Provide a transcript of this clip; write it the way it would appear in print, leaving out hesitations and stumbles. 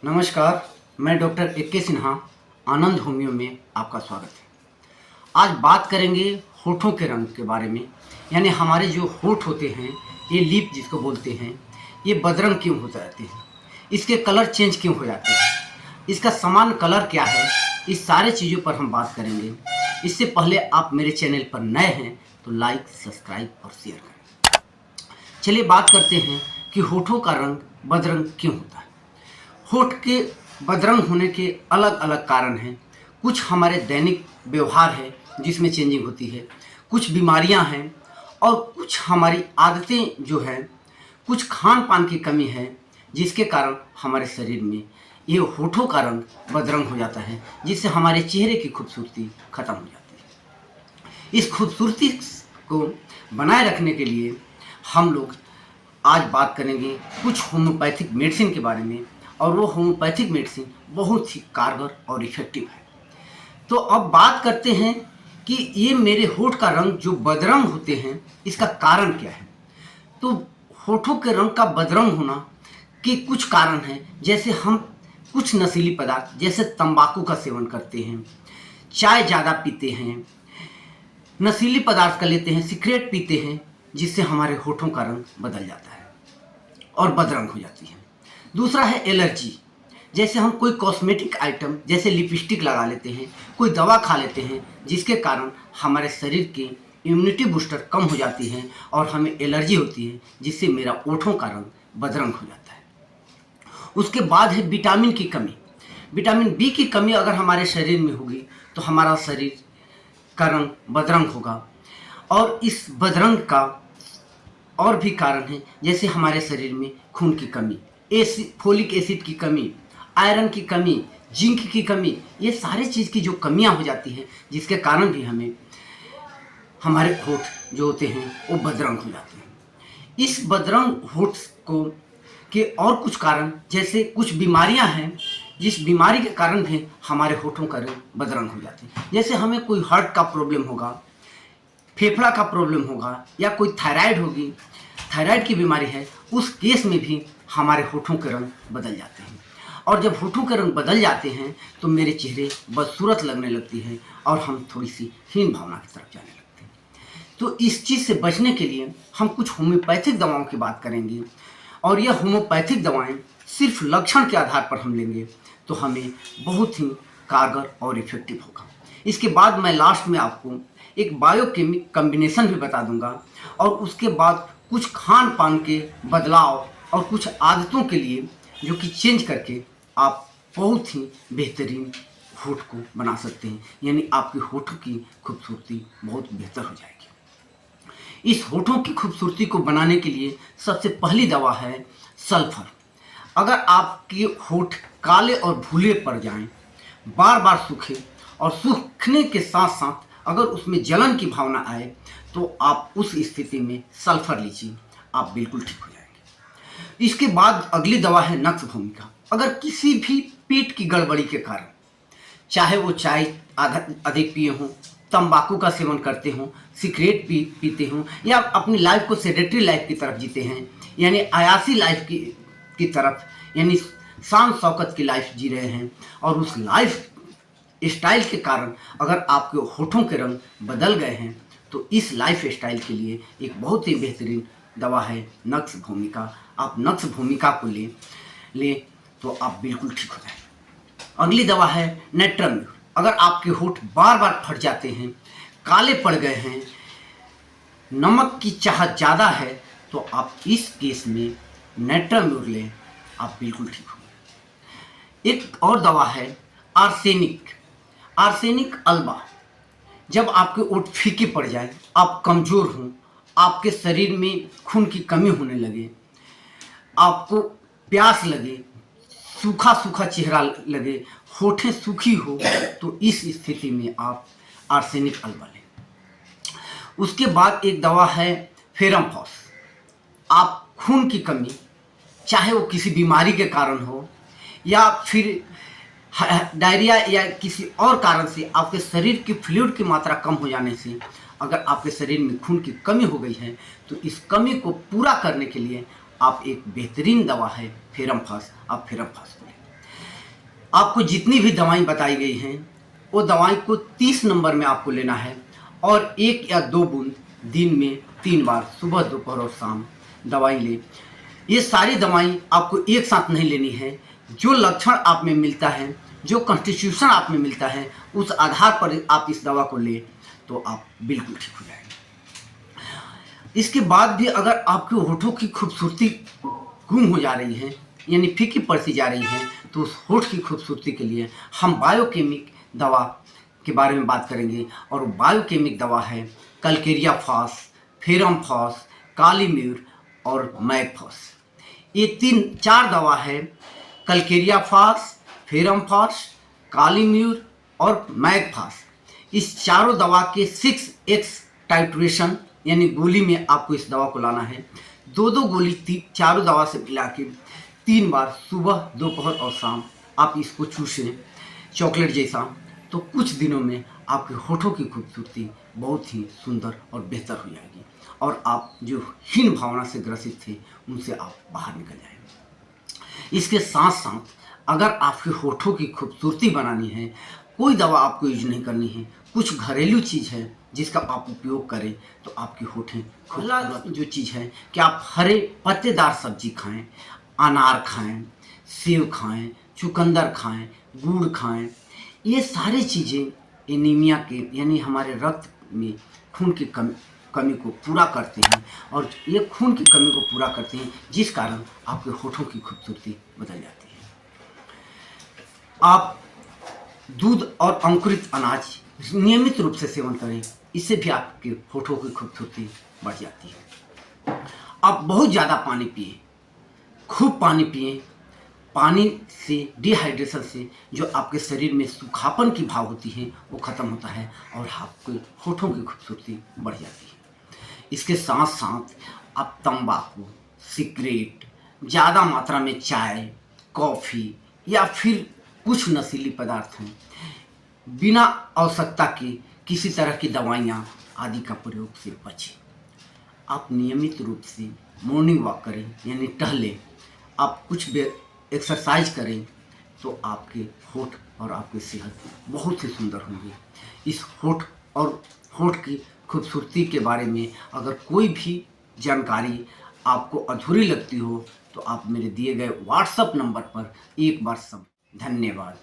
नमस्कार, मैं doctor A K. Sinha, आनंद homeo में आपका स्वागत है। आज बात करेंगे होठों के रंग के बारे में। यानी हमारे जो होठ होते हैं, ये लिप जिसको बोलते हैं, ये बदरंग क्यों हो जाते हैं, इसके कलर चेंज क्यों हो जाते हैं, इसका सामान्य कलर क्या है, इस सारे चीज़ों पर हम बात करेंगे। इससे पहले आप मेरे चैनल पर नए हैं तो लाइक, सब्सक्राइब और शेयर करें। चलिए बात करते हैं कि होठों का रंग बदरंग क्यों होता है। होठ के बदरंग होने के अलग अलग कारण हैं। कुछ हमारे दैनिक व्यवहार है जिसमें चेंजिंग होती है, कुछ बीमारियां हैं और कुछ हमारी आदतें जो हैं, कुछ खान पान की कमी है जिसके कारण हमारे शरीर में ये होठों का रंग बदरंग हो जाता है, जिससे हमारे चेहरे की खूबसूरती खत्म हो जाती है। इस खूबसूरती को बनाए रखने के लिए हम लोग आज बात करेंगे कुछ होम्योपैथिक मेडिसिन के बारे में, और वो होम्योपैथिक मेडिसिन बहुत ही कारगर और इफ़ेक्टिव है। तो अब बात करते हैं कि ये मेरे होठ का रंग जो बदरंग होते हैं, इसका कारण क्या है। तो होठों के रंग का बदरंग होना के कुछ कारण हैं। जैसे हम कुछ नशीली पदार्थ जैसे तंबाकू का सेवन करते हैं, चाय ज़्यादा पीते हैं, नशीली पदार्थ का लेते हैं, सिगरेट पीते हैं, जिससे हमारे होठों का रंग बदल जाता है और बदरंग हो जाती है। दूसरा है एलर्जी। जैसे हम कोई कॉस्मेटिक आइटम जैसे लिपस्टिक लगा लेते हैं, कोई दवा खा लेते हैं, जिसके कारण हमारे शरीर की इम्यूनिटी बूस्टर कम हो जाती है और हमें एलर्जी होती है, जिससे मेरा होठों का रंग बदरंग हो जाता है। उसके बाद है विटामिन की कमी। विटामिन बी की कमी अगर हमारे शरीर में होगी तो हमारा शरीर का रंग बदरंग होगा। और इस बदरंग का और भी कारण है, जैसे हमारे शरीर में खून की कमी, फोलिक एसिड की कमी, आयरन की कमी, जिंक की कमी, ये सारे चीज़ की जो कमियां हो जाती हैं, जिसके कारण भी हमें हमारे होठ जो होते हैं वो बदरंग हो जाते हैं। इस बदरंग होठ को के और कुछ कारण, जैसे कुछ बीमारियां हैं जिस बीमारी के कारण भी हमारे होठों का रंग बदरंग हो जाते हैं। जैसे हमें कोई हार्ट का प्रॉब्लम होगा, फेफड़ा का प्रॉब्लम होगा, या कोई थायराइड होगी, थायराइड की बीमारी है, उस केस में भी हमारे होठों के रंग बदल जाते हैं। और जब होठों के रंग बदल जाते हैं तो मेरे चेहरे बदसूरत लगने लगती है और हम थोड़ी सी हीन भावना की तरफ जाने लगते हैं। तो इस चीज़ से बचने के लिए हम कुछ होम्योपैथिक दवाओं की बात करेंगे, और यह होम्योपैथिक दवाएं सिर्फ लक्षण के आधार पर हम लेंगे तो हमें बहुत ही कारगर और इफेक्टिव होगा। इसके बाद मैं लास्ट में आपको एक बायोकेमिक कम्बिनेशन भी बता दूंगा, और उसके बाद कुछ खान पान के बदलाव और कुछ आदतों के लिए जो कि चेंज करके आप बहुत ही बेहतरीन होठ को बना सकते हैं। यानी आपके होठों की खूबसूरती बहुत बेहतर हो जाएगी। इस होठों की खूबसूरती को बनाने के लिए सबसे पहली दवा है सल्फर। अगर आपके होठ काले और भूले पड़ जाएं, बार बार सूखे, और सूखने के साथ साथ अगर उसमें जलन की भावना आए, तो आप उस स्थिति में सल्फर लीजिए, आप बिल्कुल ठीक हो जाएंगे। इसके बाद अगली दवा है नक्स भूमिका। अगर किसी भी पेट की गड़बड़ी के कारण, चाहे वो चाय अधिक पिए हों, तंबाकू का सेवन करते हों, सिगरेट पीते हों, या अपनी लाइफ को सेडेटरी लाइफ की तरफ जीते हैं, यानी आयासी लाइफ की तरफ, यानी शान शौकत की लाइफ जी रहे हैं, और उस लाइफ स्टाइल के कारण अगर आपके होठों के रंग बदल गए हैं, तो इस लाइफ स्टाइल के लिए एक बहुत ही बेहतरीन दवा है नक्स भूमिका। आप नक्स भूमिका को ले तो आप बिल्कुल ठीक हो जाएंगे। अगली दवा है नेट्राम्यूर। अगर आपके होठ बार बार फट जाते हैं, काले पड़ गए हैं, नमक की चाहत ज़्यादा है, तो आप इस केस में नेट्राम्यूर लें, आप बिल्कुल ठीक होंगे। एक और दवा है आर्सेनिक। Arsenic alba. जब आपके ओठ फीके पड़ जाए, आप कमज़ोर हों, आपके शरीर में खून की कमी होने लगे, आपको प्यास लगे, सूखा सूखा चेहरा लगे, होठें सूखी हो, तो इस स्थिति में आप आर्सेनिक अल्बा लें। उसके बाद एक दवा है फेरमफॉस। आप खून की कमी, चाहे वो किसी बीमारी के कारण हो, या फिर डायरिया या किसी और कारण से आपके शरीर की फ्लूइड की मात्रा कम हो जाने से अगर आपके शरीर में खून की कमी हो गई है, तो इस कमी को पूरा करने के लिए आप एक बेहतरीन दवा है फेरमफास, आप फेरमफास को लें। आपको जितनी भी दवाएं बताई गई हैं वो दवाई को 30 नंबर में आपको लेना है और 1 या 2 बूंद दिन में 3 बार सुबह, दोपहर और शाम दवाई ले। ये सारी दवाई आपको एक साथ नहीं लेनी है। जो लक्षण आप में मिलता है, जो कॉन्स्टिट्यूशन आप में मिलता है, उस आधार पर आप इस दवा को ले तो आप बिल्कुल ठीक हो जाएंगे। इसके बाद भी अगर आपके होठों की खूबसूरती गुम हो जा रही है, यानी फीकी पड़ती जा रही है, तो उस होठ की खूबसूरती के लिए हम बायोकेमिक दवा के बारे में बात करेंगे। और बायोकेमिक दवा है कलकेरिया फॉस, फेरम फॉस, काली म्यूर और मैगफॉस। ये 4 दवा है, कलकेरिया फॉस, फेरम फॉस, काली म्यूर और मैगफॉस। इस चारों दवा के 6x टाइट्रेशन यानी गोली में आपको इस दवा को लाना है। 2-2 गोली चारों दवा से मिला के 3 बार सुबह, दोपहर और शाम आप इसको चूसें चॉकलेट जैसा, तो कुछ दिनों में आपके होठों की खूबसूरती बहुत ही सुंदर और बेहतर हो जाएगी और आप जो हीन भावना से ग्रसित थे उनसे आप बाहर निकल जाएंगे। इसके साथ साथ अगर आपके होठों की खूबसूरती बनानी है, कोई दवा आपको यूज नहीं करनी है, कुछ घरेलू चीज़ है जिसका आप उपयोग करें तो आपकी होठें खूबसूरत। जो चीज़ है कि आप हरे पत्तेदार सब्जी खाएं, अनार खाएं, सेब खाएं, चुकंदर खाएं, गुड़ खाएं। ये सारी चीज़ें एनीमिया के यानी हमारे रक्त में खून की कमी को पूरा करते हैं और ये खून की कमी को पूरा करते हैं, जिस कारण आपके होठों की खूबसूरती बदल जाती है। आप दूध और अंकुरित अनाज नियमित रूप से सेवन करें, इससे भी आपके होठों की खूबसूरती बढ़ जाती है। आप बहुत ज़्यादा पानी पिए, खूब पानी पिए। पानी से, डिहाइड्रेशन से जो आपके शरीर में सूखापन की भाव होती है वो ख़त्म होता है और आपके होठों की खूबसूरती बढ़ जाती है। इसके साथ साथ आप तंबाकू, सिगरेट, ज़्यादा मात्रा में चाय, कॉफ़ी या फिर कुछ नशीली पदार्थ हैं, बिना आवश्यकता के किसी तरह की दवाइयाँ आदि का प्रयोग से बचें। आप नियमित रूप से मॉर्निंग वॉक करें यानी टहलें, आप कुछ एक्सरसाइज करें तो आपके होठ और आपकी सेहत बहुत ही सुंदर होंगे। इस होठ और होठ की खूबसूरती के बारे में अगर कोई भी जानकारी आपको अधूरी लगती हो तो आप मेरे दिए गए व्हाट्सएप नंबर पर एक बार सब धन्यवाद।